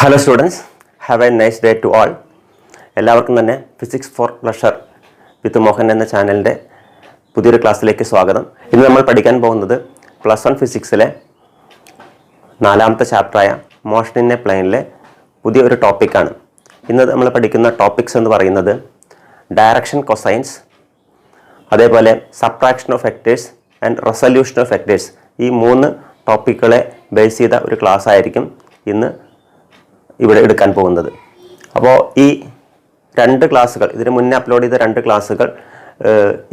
Hello students, have a nice day to all. എല്ലാവർക്കും തന്നെ physics for pleasure with Mohan എന്ന ചാനലിൻ്റെ പുതിയൊരു ക്ലാസ്സിലേക്ക് സ്വാഗതം. ഇന്ന് നമ്മൾ പഠിക്കാൻ പോകുന്നത് +1 ഫിസിക്സിലെ 4ാമത്തെ ചാപ്റ്ററായ മോഷൻ ഇൻ എ പ്ലെയിനിലെ പുതിയൊരു ടോപ്പിക്കാണ്. ഇന്ന് നമ്മൾ പഠിക്കുന്ന ടോപ്പിക്സ് എന്ന് പറയുന്നത് ഡയറക്ഷൻ കൊസൈൻസ്, അതേപോലെ subtraction of vectors and resolution of vectors. ഈ 3 ടോപ്പിക്കുകളെ ബേസ് ചെയ്ത ഒരു ക്ലാസ് ആയിരിക്കും ഇന്ന് ഇവിടെ എടുക്കാൻ പോകുന്നത്. അപ്പോൾ ഈ 2 ക്ലാസ്സുകൾ, ഇതിന് മുന്നേ അപ്ലോഡ് ചെയ്ത 2 ക്ലാസ്സുകൾ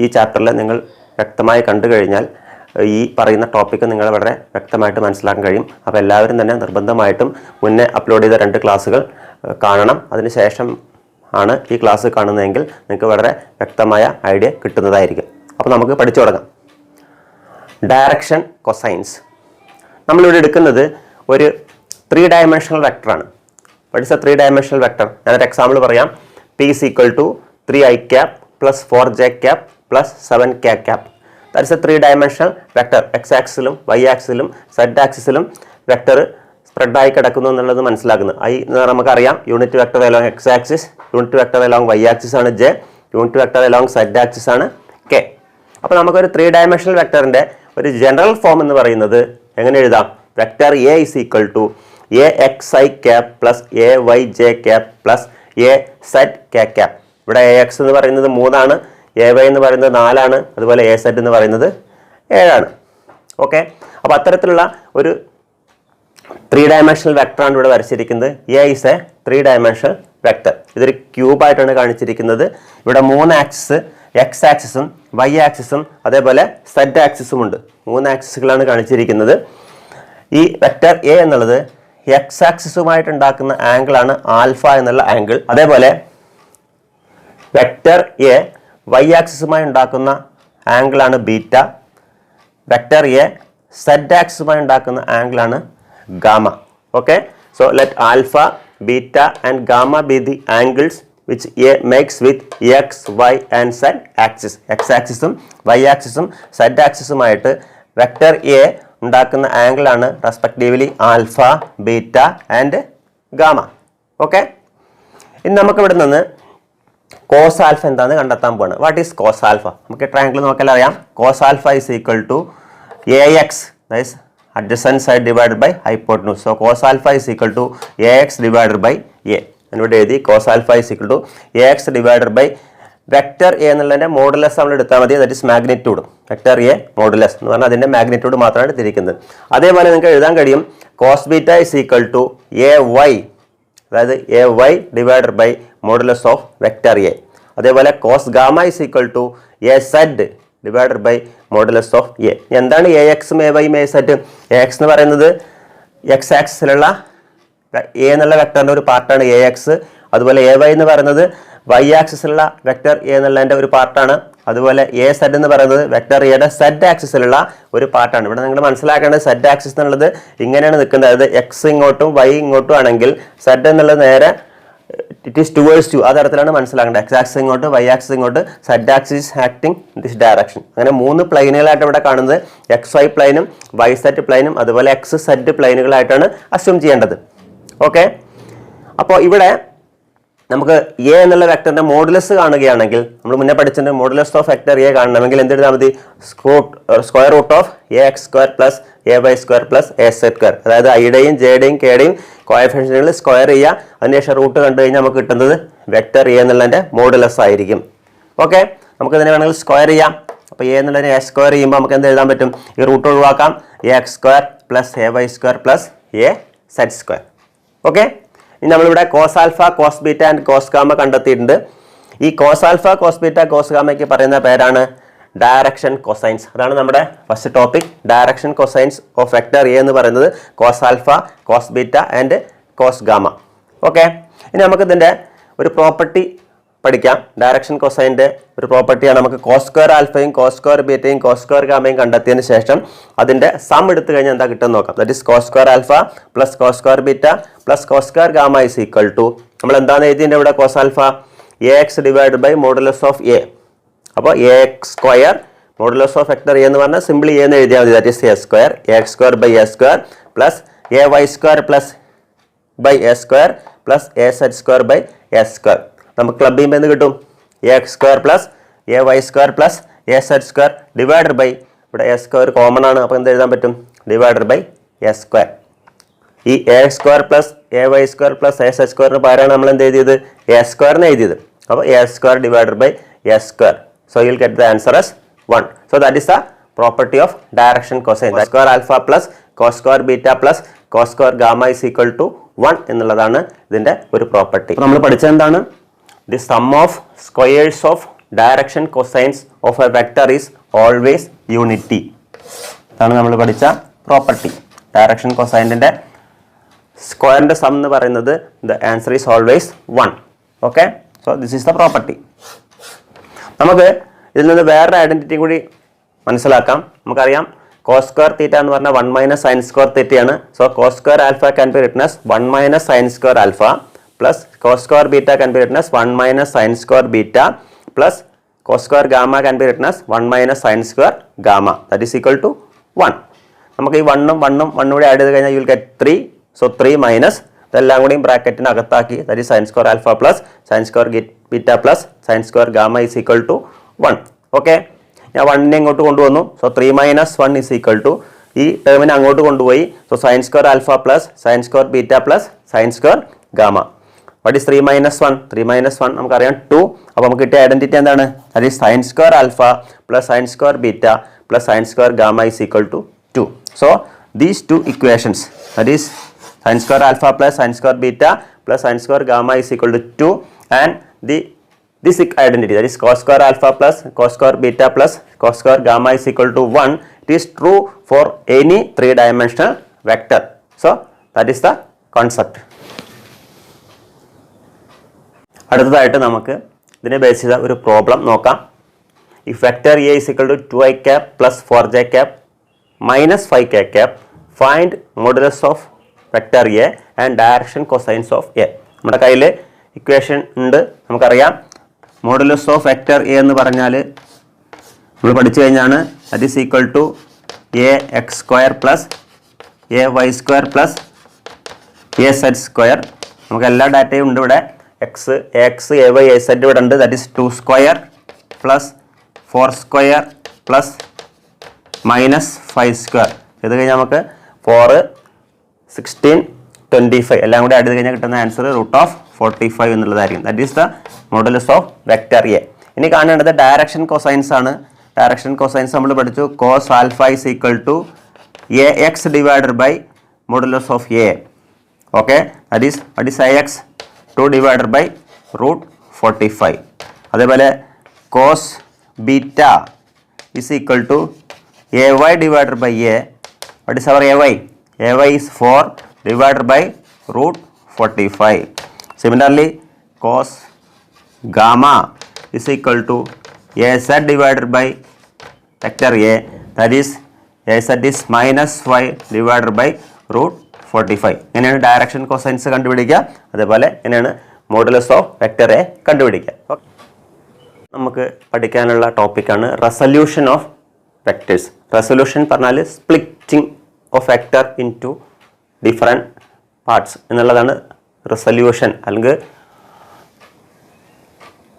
ഈ ചാപ്റ്ററിൽ നിങ്ങൾ വ്യക്തമായി കണ്ടു കഴിഞ്ഞാൽ ഈ പറയുന്ന ടോപ്പിക്ക് നിങ്ങൾ വളരെ വ്യക്തമായിട്ട് മനസ്സിലാക്കാൻ കഴിയും. അപ്പോൾ എല്ലാവരും തന്നെ നിർബന്ധമായിട്ടും മുന്നേ അപ്ലോഡ് ചെയ്ത 2 ക്ലാസ്സുകൾ കാണണം. അതിനുശേഷം ആണ് ഈ ക്ലാസ് കാണുന്നതെങ്കിൽ നിങ്ങൾക്ക് വളരെ വ്യക്തമായ ഐഡിയ കിട്ടുന്നതായിരിക്കും. അപ്പോൾ നമുക്ക് പഠിച്ചു തുടങ്ങാം. ഡയറക്ഷൻ കൊസൈൻസ് നമ്മളിവിടെ എടുക്കുന്നത് ഒരു 3 ഡയമെൻഷണൽ വെക്ടറാണ്. What is a 3-dimensional vector? ഞാനൊരു എക്സാമ്പിൾ പറയാം. P is equal to 3i plus 4j plus 7k. That is a 3-dimensional vector. X-ആക്സിലും y-ആക്സിലും z-ആക്സിലും വെക്ടർ സ്പ്രെഡായി കിടക്കുന്നു എന്നുള്ളത് മനസ്സിലാക്കുന്നത്. ഐ എന്ന് നമുക്കറിയാം, unit vector along x axis, unit vector along y axis ആണ് j, unit vector along z axis ആണ് k. അപ്പോൾ നമുക്കൊരു 3-dimensional വെക്ടറിൻ്റെ ഒരു ജനറൽ ഫോം എന്ന് പറയുന്നത് എങ്ങനെ എഴുതാം? Vector A is equal to axi plus ayj plus azk. ഇവിടെ ax എന്ന് പറയുന്നത് 3 ആണ്, ay എന്ന് പറയുന്നത് 4 ആണ്, അതുപോലെ az എന്ന് പറയുന്നത് 7 ആണ്. ഓക്കെ, അപ്പോൾ അത്തരത്തിലുള്ള ഒരു 3-dimensional വെക്ടറാണ് ഇവിടെ വരച്ചിരിക്കുന്നത്. A is a 3-dimensional vector. ഇതൊരു ക്യൂബായിട്ടാണ് കാണിച്ചിരിക്കുന്നത്. ഇവിടെ 3 ആക്സിസ്, x ആക്സിസും y ആക്സിസും അതേപോലെ z ആക്സിസും ഉണ്ട്. 3 ആക്സിസുകളാണ് കാണിച്ചിരിക്കുന്നത്. ഈ വെക്ടർ A എന്നുള്ളത് എക്സ് ആക്സിസുമായിട്ട് ഉണ്ടാക്കുന്ന ആംഗിളാണ് ആൽഫ എന്നുള്ള ആംഗിൾ. അതേപോലെ വെക്ടർ എ വൈ ആക്സിസുമായി ഉണ്ടാക്കുന്ന ആംഗിളാണ് ബീറ്റ. വെക്ടർ എ സെഡ് ആക്സിസുമായി ഉണ്ടാക്കുന്ന ആംഗിളാണ് gamma. Okay, so let alpha, beta and gamma be the angles which A makes with X, Y and Z axis. X ആക്സിസും വൈ ആക്സിസും സെഡ് ആക്സിസുമായിട്ട് വെക്ടർ എ ഉണ്ടാക്കുന്ന ആംഗിളാണ് respectively alpha, beta and gamma. Okay, ഇനി നമുക്ക് ഇവിടെ നിന്ന് cos alpha എന്താണെന്ന് കണ്ടെത്താൻ പോവാണ്. What is cos alpha? നമുക്ക് ട്രയാങ്കിൾ നോക്കിയാൽ അറിയാം. Cos alpha is equal to AX, that is adjacent side divided by hypotenuse. So cos alpha is equal to AX divided by A. എന്നിവിടെ എഴുതി cos alpha is equal to AX divided by vector A എന്നുള്ളതിൻ്റെ modulus നമ്മൾ എടുത്താൽ മതി. That is magnitude. Vector A modulus എന്ന് പറഞ്ഞാൽ അതിൻ്റെ magnitude മാത്രമാണ് തിരിക്കുന്നത്. അതേപോലെ നിങ്ങൾക്ക് എഴുതാൻ കഴിയും cos beta is equal to AY, അതായത് AY divided by modulus of vector A. അതേപോലെ cos gamma is equal to AZ divided by modulus of A. എന്താണ് AXും AYയും AZ? AX എന്ന് പറയുന്നത് എക്സ് ആക്സിലുള്ള എ എന്നുള്ള വെക്ടറിൻ്റെ ഒരു പാർട്ടാണ് AX. അതുപോലെ AY എന്ന് പറയുന്നത് വൈ ആക്സിസിലുള്ള വെക്ടർ എ എന്നുള്ളതിൻ്റെ ഒരു പാർട്ടാണ്. അതുപോലെ AZ എന്ന് പറയുന്നത് വെക്ടർ എയുടെ സെഡ് ആക്സിസിലുള്ള ഒരു പാർട്ടാണ്. ഇവിടെ നിങ്ങൾ മനസ്സിലാക്കേണ്ടത് സെഡ് ആക്സിസ് എന്നുള്ളത് ഇങ്ങനെയാണ് നിൽക്കുന്നത്. അതായത് എക്സ് ഇങ്ങോട്ടും വൈ ഇങ്ങോട്ടും ആണെങ്കിൽ സെഡ് എന്നുള്ളത് നേരെ ഇറ്റ് ഈസ് ടുവേഴ്സ് ടു, ആ തരത്തിലാണ് മനസ്സിലാക്കേണ്ടത്. എക്സ് ആക്സിസ് ഇങ്ങോട്ട്, വൈ ആക്സിസ് ഇങ്ങോട്ട്, Z axis acting this direction. അങ്ങനെ 3 പ്ലെയിനുകളായിട്ട് ഇവിടെ കാണുന്നത് എക്സ് വൈ പ്ലെയിനും വൈ സെഡ് പ്ലെയിനും അതുപോലെ എക്സ് സെഡ് പ്ലെയിനുകളായിട്ടാണ് അസ്യൂം ചെയ്യേണ്ടത്. ഓക്കെ, അപ്പോൾ ഇവിടെ നമുക്ക് എ എന്നുള്ള വെക്ടറിന്റെ മോഡുലസ് കാണുകയാണെങ്കിൽ, നമ്മൾ മുന്നേ പഠിച്ചിട്ടുണ്ട് മോഡുലസ് ഓഫ് വെക്ടർ എ കാണണമെങ്കിൽ എന്തെഴുതാൽ മതി? Square root of AX² plus AY² plus AZ². അതായത് ഐയുടെയും ജെയുടെയും കെയുടെയും കോഎഫിഷ്യന്റുകൾ സ്ക്വയർ ചെയ്യുക. അതിനുശേഷം റൂട്ട് കണ്ടു കഴിഞ്ഞാൽ നമുക്ക് കിട്ടുന്നത് വെക്ടർ എ എന്നുള്ളതിന്റെ മോഡുലസ് ആയിരിക്കും. ഓക്കെ, നമുക്ക് ഇതിനെ വേണമെങ്കിൽ സ്ക്വയർ ചെയ്യാം. അപ്പോൾ എ എന്നുള്ളതിനെ A² ചെയ്യുമ്പോൾ നമുക്ക് എന്ത് എഴുതാൻ പറ്റും? ഈ റൂട്ട് ഒഴിവാക്കാം. AX² plus AY² plus AZ². Okay, ഇനി നമ്മളിവിടെ cos alpha, cos beta and cos gamma കണ്ടെത്തിയിട്ടുണ്ട്. ഈ cos alpha, cos beta, cos ഗാമയ്ക്ക് പറയുന്ന പേരാണ് ഡയറക്ഷൻ കൊസൈൻസ്. അതാണ് നമ്മുടെ first topic. Direction cosines of vector A എന്ന് പറയുന്നത് cos alpha, cos beta and cos gamma. Okay, ഇനി നമുക്ക് ഇതിൻ്റെ ഒരു പ്രോപ്പർട്ടി പഠിക്കാം. ഡയറക്ഷൻ കൊസൈൻ്റെ ഒരു പ്രോപ്പർട്ടിയാണ്. നമുക്ക് കോസ് സ്ക്വയർ ആൽഫയും കോസ് സ്ക്വയർ ബീറ്റയും കോസ് സ്ക്വയർ ഗാമയും കണ്ടെത്തിയതിന് ശേഷം അതിൻ്റെ സം എടുത്തു കഴിഞ്ഞാൽ എന്താ കിട്ടുമെന്ന് നോക്കാം. That is cos square alpha plus cos square beta plus cos square gamma is equal to, നമ്മൾ എന്താണ് എഴുതിയതിൻ്റെ ഇവിടെ cos alpha AX divide by modulus of A. അപ്പോൾ AX² modulus of vector A എന്ന് പറഞ്ഞാൽ സിംപ്ലി എ എന്ന് എഴുതിയാൽ മതി. That is A², AX² by A² plus AY² plus by A square plus A Z square by A square. നമുക്ക് club ചെയ്യുമ്പോൾ എന്ത് കിട്ടും? A X square plus A Y square plus A Z square divided by, ഇവിടെ A square common ആണ്, അപ്പോൾ എന്ത് എഴുതാൻ പറ്റും? Divided by A square. ഈ A square plus A Y square plus A Z സ്ക്വയറിന് പകരമാണ് നമ്മൾ എന്ത് എഴുതിയത്? എ സ്ക്വയറിന് എഴുതിയത്. അപ്പോൾ A square divided by A square. So you will get the answer as 1. So that is the property of direction cosine. Cos square alpha plus cos square beta plus cos square gamma is equal to 1 എന്നുള്ളതാണ് ഇതിന്റെ ഒരു property. നമ്മൾ പഠിച്ചത് എന്താണ്? The sum of squares of direction cosines of a vector is always unity. ഇതാണ് നമ്മൾ പഠിച്ച property. Direction കൊസൈനിന്റെ സ്ക്വയറിന്റെ സം എന്ന് പറയുന്നത് the answer is always 1. Okay? So this is the property. നമുക്ക് ഇതിൽ നിന്ന് വേറൊരു ഐഡന്റിറ്റി കൂടി മനസ്സിലാക്കാം. നമുക്കറിയാം കോസ് സ്ക്വയർ തീറ്റ എന്ന് പറഞ്ഞാൽ 1 മൈനസ് സൈൻ സ്ക്വയർ തീറ്റയാണ്. So cos square alpha can be written as 1 minus sine square alpha plus cos square beta can be written as 1 minus sine square beta plus cos square gamma can be written as 1 minus sine square gamma that is equal to 1. നമുക്ക് ഈ 1 കൂടി add ചെയ്ത് കഴിഞ്ഞാൽ you will get 3. So 3 minus ഇതെല്ലാം കൂടിയും ബ്രാക്കറ്റിനകത്താക്കി that is sine square alpha plus sine square beta plus sine square gamma is equal to 1. Okay, ഞാൻ 1നെ ഇങ്ങോട്ട് കൊണ്ടുവന്നു. So 3 minus 1 is equal to ഈ ടേമിനെ അങ്ങോട്ട് കൊണ്ടുപോയി. So sine square alpha plus sine square beta plus sine square gamma. What is 3 minus 1? 3 minus 1 നമുക്കറിയാം 2. അപ്പോൾ നമുക്ക് കിട്ടിയ ഐഡന്റിറ്റി എന്താണ്? That is sine square alpha plus sine square beta plus sine square gamma is equal to 2. So these two equations that is sin square alpha plus sin square beta plus sin square gamma is equal to 2, and this identity, that is cos square alpha plus cos square beta plus cos square gamma is equal to 1. It is true for any 3-dimensional vector. So that is the concept. അടുത്തതായിട്ട് നമുക്ക് ഇതിനെ base ചെയ്ത ഒരു problem നോക്കാം. If vector A is equal to 2i cap plus 4j cap minus 5k cap, find modulus of vector A and direction cosines of A. നമ്മുടെ കയ്യിൽ equation ഉണ്ട്, നമുക്കറിയാം. മോഡുലസ് ഓഫ് വെക്ടർ എ എന്ന് പറഞ്ഞാൽ നമ്മൾ പഠിച്ചു കഴിഞ്ഞാണ് that is equal to A X square plus A Y square plus A Z square. നമുക്ക് എല്ലാ ഡാറ്റയും ഉണ്ട് ഇവിടെ. X A Y A Z ഇവിടെ ഉണ്ട്. That is 2 square plus 4 square plus minus 5 square. ഇത് കഴിഞ്ഞാൽ നമുക്ക് 4, 16, 25 എല്ലാം കൂടി ആഡ് ചെയ്ത് കഴിഞ്ഞാൽ കിട്ടുന്ന ആൻസർ √45 എന്നുള്ളതായിരിക്കും. That is the modulus of vector A. ഇനി കാണേണ്ടത് ഡയറക്ഷൻ കൊസൈൻസ് ആണ്. ഡയറക്ഷൻ കൊസൈൻസ് നമ്മൾ പഠിച്ചു. Cos alpha is equal to A X divided by modulus of A. Okay, that is I X 2 divided by √45. അതേപോലെ cos beta is equal to A Y divided by A. What is our A Y? AY is 4 divided by √45. Similarly, cos gamma is equal to AZ divided by vector A, that is AZ is minus 5 divided by √45. ഇങ്ങനെയാണ് direction cosines കണ്ടുപിടിക്കുക. അതേപോലെ ഇങ്ങനെയാണ് modulus of vector A കണ്ടുപിടിക്കുക. നമുക്ക് പഠിക്കാനുള്ള ടോപ്പിക്കാണ് resolution of vectors. Resolution പറഞ്ഞാൽ splitting of vector into different parts എന്നുള്ളതാണ് റെസൊല്യൂഷൻ അല്ലെങ്കിൽ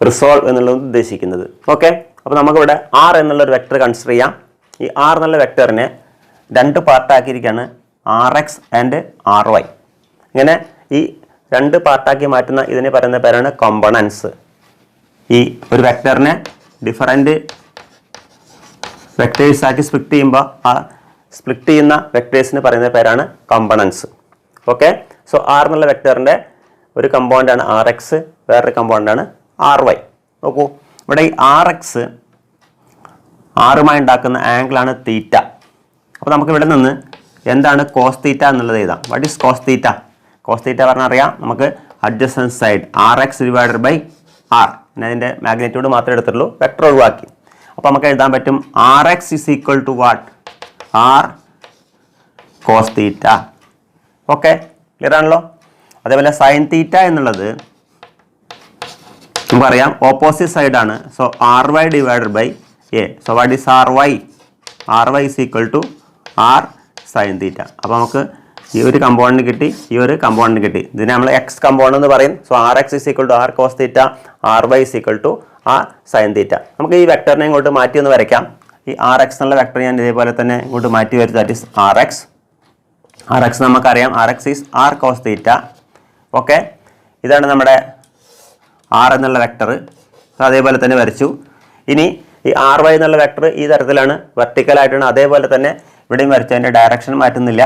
റിസോൾവ് എന്നുള്ളത് ഉദ്ദേശിക്കുന്നത്. ഓക്കെ, അപ്പോൾ നമുക്കിവിടെ R എന്നുള്ളൊരു വെക്ടർ കൺസിഡർ ചെയ്യാം. ഈ R എന്നുള്ള വെക്ടറിനെ 2 പാർട്ടാക്കിയിരിക്കുകയാണ്, RX ആൻഡ് RY. ഇങ്ങനെ ഈ 2 പാർട്ടാക്കി മാറ്റുന്ന ഇതിന് പറയുന്ന പേരാണ് കോമ്പണൻസ്. ഈ ഒരു വെക്ടറിനെ ഡിഫറൻറ്റ് വെക്ടേഴ്സ് ആക്കി സ്പ്ലിറ്റ് ചെയ്യുമ്പോൾ ആ സ്പ്ലിറ്റ് ചെയ്യുന്ന വെക്ടേഴ്സിന് പറയുന്ന പേരാണ് കോമ്പണൻസ്. ഓക്കെ, സോ R എന്നുള്ള വെക്ടറിൻ്റെ ഒരു കമ്പോണൻ്റാണ് RX, വേറൊരു കമ്പോണൻ്റാണ് RY. നോക്കൂ, ഇവിടെ ഈ RX ആറുമായി ഉണ്ടാക്കുന്ന ആംഗിളാണ് തീറ്റ. അപ്പോൾ നമുക്ക് ഇവിടെ നിന്ന് എന്താണ് കോസ് തീറ്റ എന്നുള്ളത് എഴുതാം. What is cos theta? Cos theta പറഞ്ഞാൽ അറിയാം നമുക്ക് adjacent side RX divided by R. പിന്നെ അതിൻ്റെ മാഗ്നിറ്റ്യൂഡ് മാത്രമേ എടുത്തുള്ളൂ, വെക്ടർ ഒഴിവാക്കി. അപ്പോൾ നമുക്ക് എഴുതാൻ പറ്റും RX is equal to what? R cos theta. Okay, clear ആണല്ലോ. അതേപോലെ സൈൻ തീറ്റ എന്നുള്ളത് നമുക്കറിയാം ഓപ്പോസിറ്റ് സൈഡാണ്. So RY divided by A. So what is RY? RY is equal to R sine theta. അപ്പോൾ നമുക്ക് ഈ ഒരു കമ്പോണന്റ് കിട്ടി, ഈ ഒരു കമ്പോണന്റ് കിട്ടി. ഇതിനെ നമ്മൾ എക്സ് കമ്പോണന്റ് എന്ന് പറയും. So R X is equal to R cos theta, R Y is equal to R sine theta. നമുക്ക് ഈ വെക്ടറിനെ ഇങ്ങോട്ട് മാറ്റി ഒന്ന് വരയ്ക്കാം. ഈ ആർ എക്സ് എന്നുള്ള വെക്ടർ ഞാൻ ഇതേപോലെ തന്നെ ഇങ്ങോട്ട് മാറ്റി വരും. That is R X. R X നമുക്കറിയാം, R X is R cos theta. Okay, ഇതാണ് നമ്മുടെ ആർ എന്നുള്ള വെക്ടർ. അതേപോലെ തന്നെ വരച്ചു. ഇനി ഈ ആർ വൈ എന്നുള്ള വെക്ടർ ഈ തരത്തിലാണ്, വെർട്ടിക്കലായിട്ടാണ്. അതേപോലെ തന്നെ ഇവിടെയും വരച്ചു. അതിൻ്റെ ഡയറക്ഷൻ മാറ്റുന്നില്ല,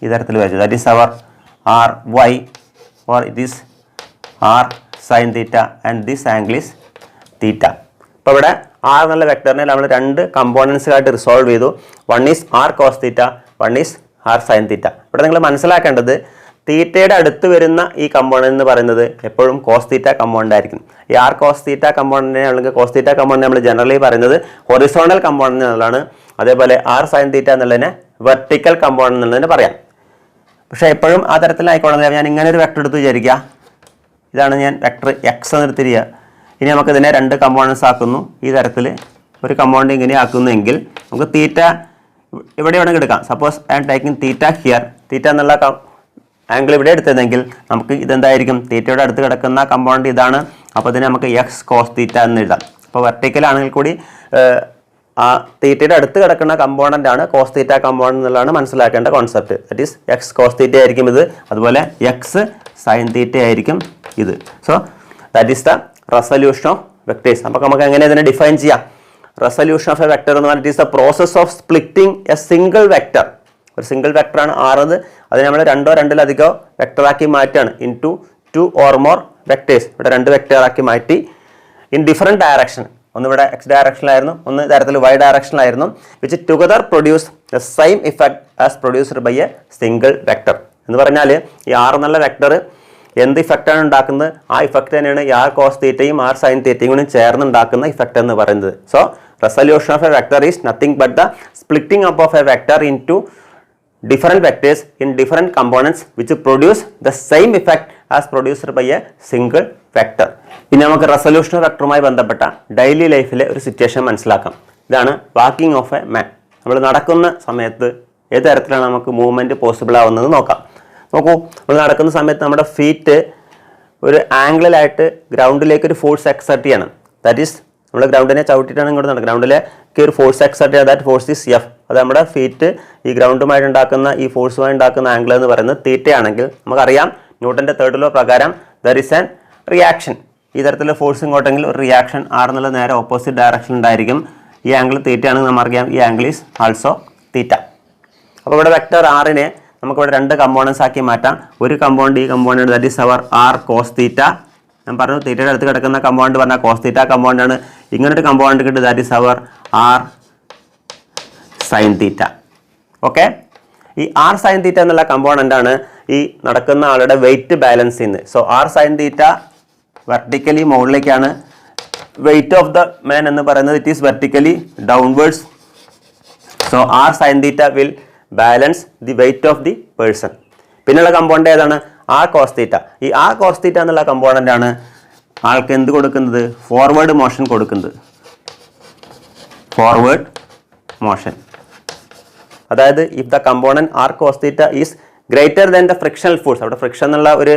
ഈ തരത്തിൽ വരച്ചു. That is our R Y, or it is R sine theta and this angle is theta. അപ്പോൾ ഇവിടെ ആർ എന്നുള്ള വെക്ടറിനെ നമ്മൾ രണ്ട് കമ്പോണൻസുകളായിട്ട് റിസോൾവ് ചെയ്തു. One is R cos theta, one is R sine theta. ഇവിടെ നിങ്ങൾ മനസ്സിലാക്കേണ്ടത് തീറ്റയുടെ അടുത്ത് വരുന്ന ഈ കമ്പോണന്റ് എന്ന് പറയുന്നത് എപ്പോഴും കോസ് തീറ്റ കമ്പോണന്റ് ആയിരിക്കും. ഈ ആർ കോസ് തീറ്റ കമ്പോണന്റിനെ അല്ലെങ്കിൽ കോസ് തീറ്റ കമ്പോണന്റ് നമ്മൾ ജനറലി പറയുന്നത് ഹൊറിസോണ്ടൽ കമ്പോണന്റ് എന്നുള്ളതാണ്. അതേപോലെ ആർ സൈൻ തീറ്റ എന്നുള്ളതിനെ വെർട്ടിക്കൽ കമ്പോണന്റ് എന്നുള്ളതിന് പറയാം. പക്ഷേ എപ്പോഴും ആ തരത്തിലായിക്കോളുന്നില്ല. ഞാൻ ഇങ്ങനെ ഒരു വെക്ടർ എടുത്ത് വിചാരിക്കുക. ഇതാണ് ഞാൻ വെക്ടർ എക്സ് എന്ന് എടുത്തിരിക്കുക. ഇനി നമുക്കിതിനെ രണ്ട് കമ്പോണൻസ് ആക്കുന്നു. ഈ തരത്തിൽ ഒരു കമ്പോണന്റ് ഇങ്ങനെ ആക്കുന്നെങ്കിൽ നമുക്ക് തീറ്റ ഇവിടെ വേണമെങ്കിൽ എടുക്കാം. Suppose I am taking theta here. Theta എന്നുള്ള ആംഗിൾ ഇവിടെ എടുത്തതെങ്കിൽ നമുക്ക് ഇതെന്തായിരിക്കും, തീറ്റയുടെ അടുത്ത് കിടക്കുന്ന കമ്പോണന്റ് ഇതാണ്. അപ്പോൾ ഇതിനെ നമുക്ക് എക്സ് കോസ് തീറ്റ എന്ന് എഴുതാം. അപ്പോൾ വെർട്ടിക്കൽ ആണെങ്കിൽ കൂടി ആ തീറ്റയുടെ അടുത്ത് കിടക്കുന്ന കമ്പോണന്റ് ആണ് കോസ് തീറ്റ കമ്പോണന്റ് എന്നുള്ളതാണ് മനസ്സിലാക്കേണ്ട concept. That is X cos theta ആയിരിക്കും ഇത്. അതുപോലെ എക്സ് സൈൻ തീറ്റ ആയിരിക്കും ഇത്. So that is the resolution of vectors. അപ്പോൾ നമുക്ക് എങ്ങനെ ഇതിനെ ഡിഫൈൻ ചെയ്യാം? റെസൊല്യൂഷൻ ഓഫ് എ വെക്ടർ എന്ന് പറഞ്ഞാൽ it is the process of splitting a single vector. ഒരു സിംഗിൾ വെക്ടറാണ് ആറത്. അതിന് നമ്മൾ രണ്ടോ രണ്ടിലധികമോ വെക്ടറാക്കി മാറ്റാണ് into 2 or more vectors. ഇവിടെ 2 വെക്ടറാക്കി മാറ്റി ഇൻ ഡിഫറെൻറ്റ് ഡയറക്ഷൻ. ഒന്ന് ഇവിടെ എക്സ് ഡയറക്ഷനിലായിരുന്നു, ഒന്ന് തരത്തിൽ വൈ ഡയറക്ഷനിലായിരുന്നു. Which together produce the same effect as produced by a single vector. എന്ന് പറഞ്ഞാൽ ഈ ആർ എന്നുള്ള വെക്ടർ എന്ത് ഇഫക്റ്റാണ് ഉണ്ടാക്കുന്നത്, ആ ഇഫക്റ്റ് തന്നെയാണ് ഈ ആർ കോസ് തീറ്റയും ആർ സൈൻ തീറ്റയും കൂടി ചേർന്ന് ഉണ്ടാക്കുന്ന ഇഫക്റ്റ് എന്ന് പറയുന്നത്. So resolution of a vector is nothing but the splitting up of a vector into different vectors in different components which produce the same effect as produced by a single vector. ഇനി നമുക്ക് resolution വെക്ടറുമായി ബന്ധപ്പെട്ട daily ലൈഫിലെ ഒരു situation മനസ്സിലാക്കാം. ഇതാണ് walking of a മാൻ. നമ്മൾ നടക്കുന്ന സമയത്ത് ഏത് തരത്തിലാണ് നമുക്ക് മൂവ്മെൻറ്റ് പോസിബിൾ ആവുന്നത് നോക്കാം. നോക്കൂ, നമ്മൾ നടക്കുന്ന സമയത്ത് നമ്മുടെ ഫീറ്റ് ഒരു ആംഗിളിലായിട്ട് ഗ്രൗണ്ടിലേക്ക് ഒരു ഫോഴ്സ് എക്സർട്ട് ചെയ്യണം. ദാറ്റ് ഈസ് നമ്മൾ ഗ്രൗണ്ടിനെ ചവിട്ടിയിട്ടാണ് ഇങ്ങോട്ട് നടക്കുക. ഗ്രൗണ്ടിലേക്ക് ഒരു ഫോഴ്സ് എക്സർട്ട് ചെയ്യുക. That force is F. അത് നമ്മുടെ ഫീറ്റ് ഈ ഗ്രൗണ്ടുമായിട്ട് ഉണ്ടാക്കുന്ന ഈ ഫോഴ്സുമായി ഉണ്ടാക്കുന്ന ആംഗിൾ എന്ന് പറയുന്നത് തീറ്റയാണെങ്കിൽ നമുക്കറിയാം ന്യൂട്ടൻ്റെ തേർഡ് ലോ പ്രകാരം ദർ ഇസ് ആൻ റിയാക്ഷൻ. ഈ തരത്തിലുള്ള ഫോഴ്സ് ഇങ്ങോട്ടെങ്കിൽ ഒരു റിയാക്ഷൻ ആർ എന്നുള്ള നേരെ ഓപ്പോസിറ്റ് ഡയറക്ഷൻ ഉണ്ടായിരിക്കും. ഈ ആംഗിൾ തീറ്റയാണെങ്കിൽ നമുക്കറിയാം ഈ ആംഗിൾ ഈസ് ആൾസോ തീറ്റ. അപ്പോൾ ഇവിടെ വെക്ടർ ആറിനെ നമുക്കിവിടെ രണ്ട് കമ്പോണൻസ് ആക്കി മാറ്റാം. ഒരു കമ്പോണന്റ് ഈ component that is our R cos theta. ഞാൻ പറഞ്ഞു തീറ്റയുടെ അടുത്ത് കിടക്കുന്ന കമ്പോണന്റ് പറഞ്ഞാൽ കോസ് തീറ്റ കമ്പോണന്റ് ആണ്. ഇങ്ങനൊരു കമ്പോണന്റ് കിട്ടും that is our R sine theta. Okay, ഈ ആർ സൈൻ തീറ്റ എന്നുള്ള കമ്പോണന്റ് ആണ് ഈ നടക്കുന്ന ആളുടെ വെയിറ്റ് ബാലൻസ് ചെയ്യുന്നത്. So R sine theta vertically മുകളിലേക്കാണ്. വെയിറ്റ് ഓഫ് ദ മാൻ എന്ന് പറയുന്നത് it is vertically downwards. So R sine theta will balance the weight of the person. പിന്നെയുള്ള കമ്പോണന്റ് ഏതാണ്? R cos theta. ഈ ആർ കോസ് തീറ്റ എന്നുള്ള component ആണ് ആൾക്ക് എന്ത് കൊടുക്കുന്നത്? ഫോർവേഡ് മോഷൻ കൊടുക്കുന്നത്. Forward motion. അതായത് if the component R cos theta is greater than the frictional force. അവിടെ ഫ്രിക്ഷൻ എന്നുള്ള ഒരു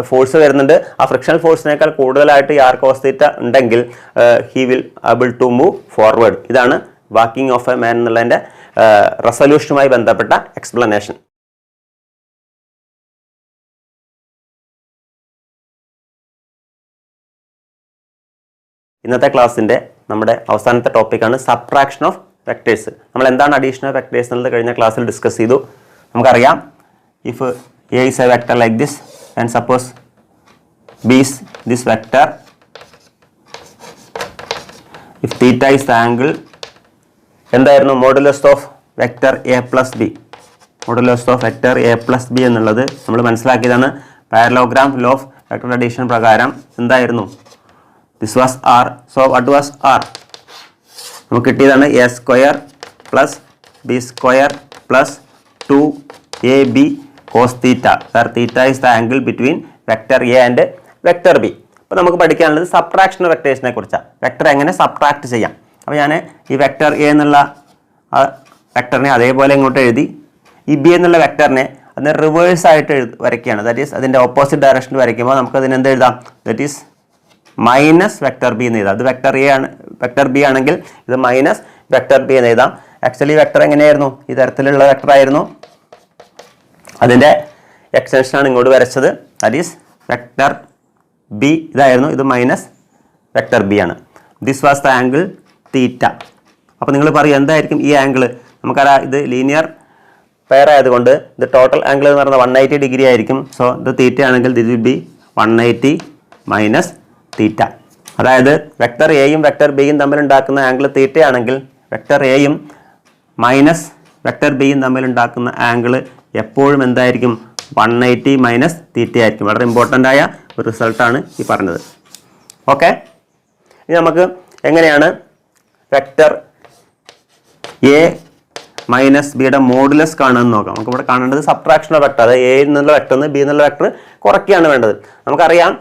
ഫോഴ്സ് വരുന്നുണ്ട്. ആ ഫ്രിക്ഷണൽ ഫോഴ്സിനേക്കാൾ കൂടുതലായിട്ട് ഈ ആർ കോസ് തീറ്റ ഉണ്ടെങ്കിൽ he will able to move forward. ഇതാണ് വാക്കിംഗ് ഓഫ് എ മാൻ എന്നുള്ളതിൻ്റെ റെസൊല്യൂഷനുമായി ബന്ധപ്പെട്ട എക്സ്പ്ലനേഷൻ. ഇന്നത്തെ ക്ലാസ്സിൻ്റെ നമ്മുടെ അവസാനത്തെ ടോപ്പിക്കാണ് സബ്ട്രാക്ഷൻ ഓഫ് വെക്ടേഴ്സ്. നമ്മൾ എന്താണ് അഡീഷൻ ഓഫ് വെക്ടേഴ്സ് എന്നുള്ളത് കഴിഞ്ഞ ക്ലാസ്സിൽ ഡിസ്കസ് ചെയ്തു. നമുക്കറിയാം if A is a vector like this and suppose B is this vector, if theta is the angle, എന്തായിരുന്നു modulus of vector A plus B. Modulus of vector A plus B എന്നുള്ളത് നമ്മൾ മനസ്സിലാക്കിയതാണ്. Parallelogram law of vector addition പ്രകാരം എന്തായിരുന്നു? This was R. So what was R? നമുക്ക് കിട്ടിയതാണ് A square plus B square plus 2ab cos theta, where theta is the angle between vector A and vector B. അപ്പോൾ നമുക്ക് പഠിക്കാനുള്ളത് subtraction വെക്ടേഴ്സിനെ കുറിച്ചാണ്. Vector എങ്ങനെ subtract ചെയ്യാം. അപ്പോൾ ഞാൻ ഈ വെക്ടർ എ എന്നുള്ള വെക്ടറിനെ അതേപോലെ ഇങ്ങോട്ട് എഴുതി. ഈ ബി എന്നുള്ള വെക്ടറിനെ അതിനെ റിവേഴ്സ് ആയിട്ട് വരയ്ക്കുകയാണ്. ദാറ്റ് ഈസ് അതിൻ്റെ ഓപ്പോസിറ്റ് ഡയറക്ഷനിൽ വരയ്ക്കുമ്പോൾ നമുക്ക് അതിന് എന്ത് എഴുതാം? That is minus vector B എന്ന് എഴുതാം. അത് വെക്ടർ എ ആണ്, വെക്ടർ ബി ആണെങ്കിൽ ഇത് മൈനസ് വെക്ടർ ബി എന്ന് എഴുതാം. ആക്ച്വലി വെക്ടർ എങ്ങനെയായിരുന്നു? ഈ തരത്തിലുള്ള വെക്ടർ ആയിരുന്നു. അതിൻ്റെ എക്സ്റ്റൻഷനാണ് ഇങ്ങോട്ട് വരച്ചത്. ദാറ്റ് ഈസ് വെക്ടർ ബി ഇതായിരുന്നു, ഇത് മൈനസ് വെക്ടർ ബി ആണ്. This was the angle theta. അപ്പോൾ നിങ്ങൾ പറയും എന്തായിരിക്കും ഈ ആംഗിൾ? നമുക്കറിയാം ഇത് ലീനിയർ പെയർ ആയതുകൊണ്ട് ഇത് ടോട്ടൽ ആംഗിൾ എന്ന് പറയുന്നത് 180 ഡിഗ്രി ആയിരിക്കും. സോ ഇത് തീറ്റ ആണെങ്കിൽ ദിസ് വിൽ ബി 180 മൈനസ് തീറ്റ. അതായത് വെക്ടർ എയും വെക്ടർ ബിയും തമ്മിലുണ്ടാക്കുന്ന ആംഗിൾ തീറ്റ ആണെങ്കിൽ വെക്ടർ എയും മൈനസ് വെക്ടർ ബിയും തമ്മിലുണ്ടാക്കുന്ന ആംഗിൾ എപ്പോഴും എന്തായിരിക്കും? 180 മൈനസ് തീറ്റ ആയിരിക്കും. വളരെ ഇമ്പോർട്ടൻ്റ് ആയ ഒരു റിസൾട്ടാണ് ഈ പറഞ്ഞത്. ഓക്കെ, ഇനി നമുക്ക് എങ്ങനെയാണ് വെക്ടർ എ മൈനസ് ബിയുടെ മോഡുലസ് കാണുമെന്ന് നോക്കാം. നമുക്ക് ഇവിടെ കാണേണ്ടത് സബ്ട്രാക്ഷൻ ഓഫ് വെക്ടർ. അത് എ എന്നുള്ള വെക്ടർ നിന്ന് ബി എന്നുള്ള വെക്ടർ കുറയ്ക്കുകയാണ് വേണ്ടത്. നമുക്കറിയാം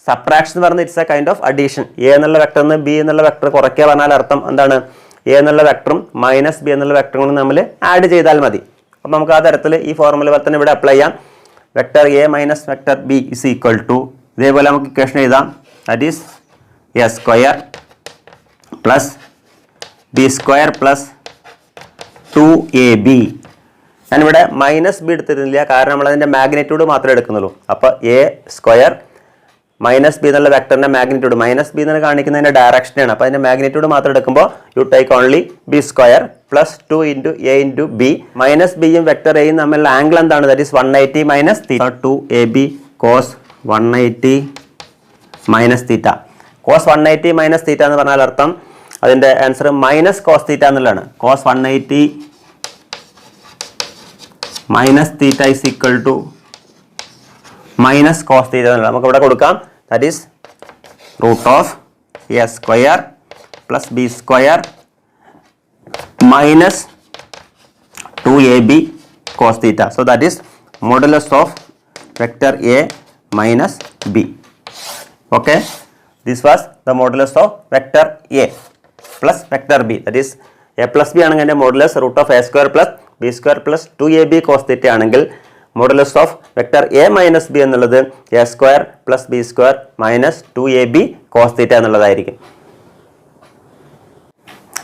സബ്ട്രാക്ഷൻ എന്ന് പറയുന്നത് it's a kind of addition. A എന്നുള്ള വെക്ടർ നിന്ന് ബി എന്നുള്ള വെക്ടർ കുറയ്ക്കുക പറഞ്ഞാൽ അർത്ഥം എന്താണ്? എ എന്നുള്ള വെക്ടറും മൈനസ് ബി എന്നുള്ള വെക്ടറും തമ്മിൽ ആഡ് ചെയ്താൽ മതി. അപ്പം നമുക്ക് ആ തരത്തിൽ ഈ ഫോർമുല പോലെ തന്നെ ഇവിടെ അപ്ലൈ ചെയ്യാം. Vector A minus vector B is equal to, ഇതേപോലെ നമുക്ക് ഇക്വേഷൻ എഴുതാം. That is A square plus B square plus 2ab. ഞാനിവിടെ മൈനസ് ബി എടുത്തിരുന്നില്ല, കാരണം നമ്മളതിൻ്റെ മാഗ്നിറ്റ്യൂഡ് മാത്രമേ എടുക്കുന്നുള്ളൂ. അപ്പോൾ എ സ്ക്വയർ മൈനസ് ബി എന്നുള്ള വെക്ടറിൻ്റെ മാഗ്നിറ്റ്യൂഡ്, മൈനസ് ബി എന്ന് കാണിക്കുന്നതിൻ്റെ ഡയറക്ഷനാണ്. അപ്പോൾ അതിൻ്റെ മാഗ്നിറ്റ്യൂഡ് മാത്രം എടുക്കുമ്പോൾ you take only B square plus 2 into A into B. Minus ബിയും വെക്ടർ എയും തമ്മിലുള്ള ആംഗിൾ എന്താണ്? That is 180 minus theta. 2ab cos 180 minus theta. Cos 180 minus theta എന്ന് പറഞ്ഞാൽ അർത്ഥം അതിൻ്റെ ആൻസർ മൈനസ് കോസ് തീറ്റ എന്നുള്ളതാണ്. Cos 180 minus theta is equal to minus cos theta എന്നുള്ളത് നമുക്ക് ഇവിടെ കൊടുക്കാം. That is root of A square plus B square minus 2ab cos theta. So that is modulus of vector A minus B. Okay, this was the modulus of vector A plus vector B. That is A plus B ആണെങ്കിൽ എൻ്റെ modulus root of A square plus B square plus 2ab cos theta ആണെങ്കിൽ modulus of vector A minus B എന്നുള്ളത് A square plus B square minus 2ab cos theta എന്നുള്ളതായിരിക്കും.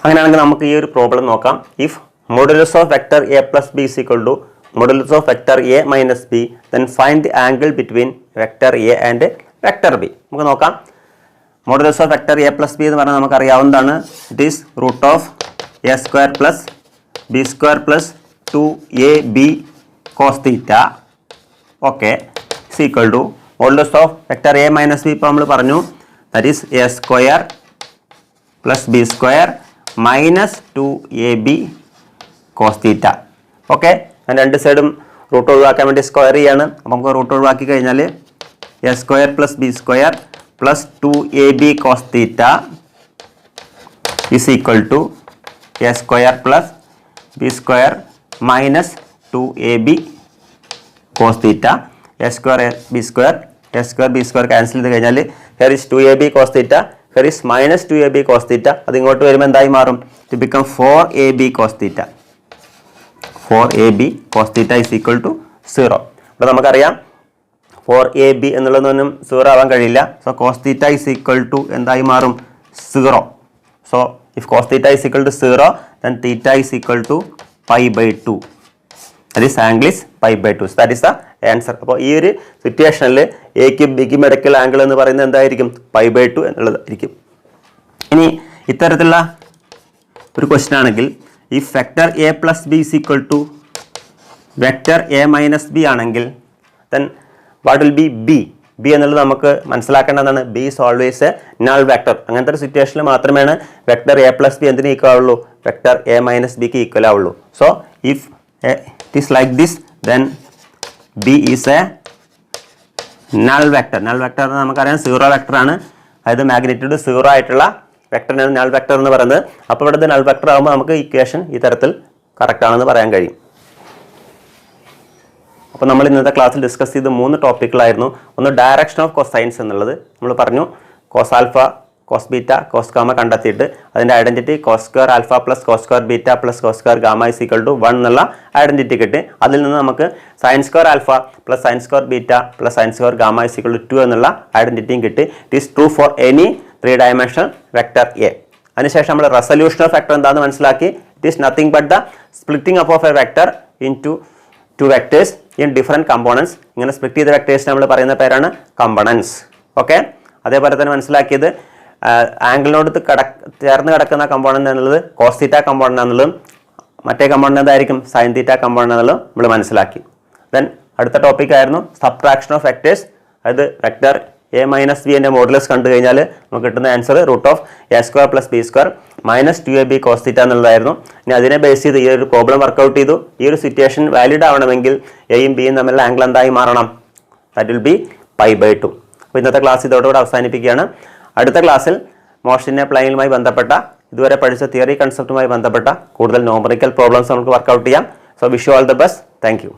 അങ്ങനെയാണെങ്കിൽ നമുക്ക് ഈ ഒരു problem നോക്കാം. If modulus of vector A plus B is equal to modulus of vector A minus B, then find the angle between vector A and vector B. നമുക്ക് നോക്കാം. Modulus of vector A plus B എന്ന് പറഞ്ഞാൽ നമുക്കറിയാവുന്നതാണ്. It is root of A square plus B square plus 2ab cos theta. Okay, is equal to modulus of vector A minus B. ഇപ്പോൾ നമ്മൾ പറഞ്ഞു that is A square plus B square minus 2ab cos theta. Okay, ഞാൻ രണ്ട് സൈഡും root ഒഴിവാക്കാൻ വേണ്ടി square ചെയ്യാണ്. അപ്പോൾ നമുക്ക് റൂട്ട് ഒഴിവാക്കി കഴിഞ്ഞാൽ A square plus B square plus 2ab cos theta is equal to A square plus B square minus 2ab cos theta. A square B square, A square B square cancel ചെയ്ത് കഴിഞ്ഞാൽ here is 2ab cos theta, here is minus 2ab cos theta. അത് ഇങ്ങോട്ട് വരുമ്പോൾ എന്തായി മാറും? To become 4ab cos theta. 4ab cos theta is equal to 0. അപ്പോൾ നമുക്കറിയാം 4ab എന്നുള്ളതൊന്നും 0 ആവാൻ കഴിയില്ല. So cos theta is equal to എന്തായി മാറും? 0. So if cos theta is equal to 0, then theta is equal to pi by 2. That is angle is pi by 2. So that is the answer. അപ്പോൾ ഈ ഒരു സിറ്റുവേഷനിൽ എക്കും ബിക്കും ഇടയ്ക്കുള്ള angle എന്ന് പറയുന്നത് എന്തായിരിക്കും? പൈ ബൈ 2 എന്നുള്ളതായിരിക്കും. ഇനി ഇത്തരത്തിലുള്ള ഒരു ക്വസ്റ്റ്യൻ ആണെങ്കിൽ if vector A plus B is equal to vector A minus B ആണെങ്കിൽ then what will B be? B എന്നുള്ളത് നമുക്ക് മനസ്സിലാക്കേണ്ടതാണ്. B is always a null vector. അങ്ങനത്തെ ഒരു സിറ്റുവേഷനിൽ മാത്രമേ വെക്ടർ എ പ്ലസ് ബി എന്തിന് ഈക്വൽ ആവുള്ളൂ? വെക്ടർ എ മൈനസ് ബിക്ക് ഈക്വൽ ആവുള്ളൂ. So if it is like this, then B is a null vector. Null vector എന്ന് നമുക്കറിയാം 0 വെക്ടർ ആണ്. അതായത് മാഗ്നിറ്റ്യൂഡ് 0 ആയിട്ടുള്ള വെക്ടറിനാണ് നൾ വെക്ടർ എന്ന് പറയുന്നത്. അപ്പോൾ ഇവിടുത്തെ നൾ വെക്ടർ ആകുമ്പോൾ നമുക്ക് ഇക്വേഷൻ ഈ തരത്തിൽ കറക്റ്റ് ആണെന്ന് പറയാൻ കഴിയും. അപ്പോൾ നമ്മൾ ഇന്നത്തെ ക്ലാസ്സിൽ ഡിസ്കസ് ചെയ്ത് 3 ടോപ്പിക്കുകളായിരുന്നു. ഒന്ന് ഡയറക്ഷൻ ഓഫ് കൊസൈൻസ് എന്നുള്ളത് നമ്മൾ പറഞ്ഞു. Cos alpha, cos beta cos gamma കണ്ടെത്തിയിട്ട് അതിൻ്റെ identity cos square alpha plus cos square beta plus cos square gamma is equal to 1 എന്നുള്ള ഐഡൻറ്റിറ്റി കിട്ടി. അതിൽ നിന്ന് നമുക്ക് sine square alpha plus sine square beta plus sine square gamma is equal to 2 എന്നുള്ള ഐഡൻറ്റിറ്റിയും കിട്ടി. It is true for any 3-dimensional vector A. അതിനുശേഷം നമ്മൾ റെസൊല്യൂഷൻ ഓഫ് വെക്ടർ എന്താണെന്ന് മനസ്സിലാക്കി. It is nothing but the splitting up of a vector in to vectors in different components. ഇങ്ങനെ split ചെയ്ത vectors നമ്മൾ പറയുന്ന പേരാണ് കമ്പോണൻസ്. ഓക്കെ, അതേപോലെ തന്നെ മനസ്സിലാക്കിയത് ആംഗിളിനോട് ചേർന്ന് കിടക്കുന്ന കമ്പോണൻ്റ് എന്നുള്ളത് കോസ് തീറ്റ കമ്പോണൻ്റ് എന്നുള്ളതും മറ്റേ കമ്പോണൻ്റ് എന്തായിരിക്കും സൈൻ തീറ്റ കമ്പോണൻ്റ് എന്നുള്ളതും നമ്മൾ മനസ്സിലാക്കി. ദെൻ അടുത്ത ടോപ്പിക് ആയിരുന്നു സബ്ട്രാക്ഷൻ ഓഫ് വെക്ടേഴ്സ്. അതായത് വെക്ടർ എ മൈനസ് ബി എൻ്റെ മോഡുലസ് കണ്ടു കഴിഞ്ഞാൽ നമുക്ക് കിട്ടുന്ന ആൻസർ √(a²+b² -2ab cos θ എന്നുള്ളതായിരുന്നു. ഇനി അതിനെ ബേസ് ചെയ്ത് ഈ ഒരു പ്രോബ്ലം വർക്കൗട്ട് ചെയ്തു. ഈ ഒരു സിറ്റുവേഷൻ വാലിഡ് ആവണമെങ്കിൽ എയും ബിയും തമ്മിലുള്ള ആംഗിൾ എന്തായി മാറണം? That will be π/2. അപ്പോൾ ഇന്നത്തെ ക്ലാസ് ഇതോടുകൂടെ അവസാനിപ്പിക്കുകയാണ്. അടുത്ത ക്ലാസ്സിൽ മോഷൻ്റെ പ്ലെയിനുമായി ബന്ധപ്പെട്ട ഇതുവരെ പഠിച്ച തിയറി കൺസെപ്റ്റുമായി ബന്ധപ്പെട്ട കൂടുതൽ ന്യൂമറിക്കൽ പ്രോബ്ലംസ് നമുക്ക് വർക്കൗട്ട് ചെയ്യാം. So wish you all the best. Thank you.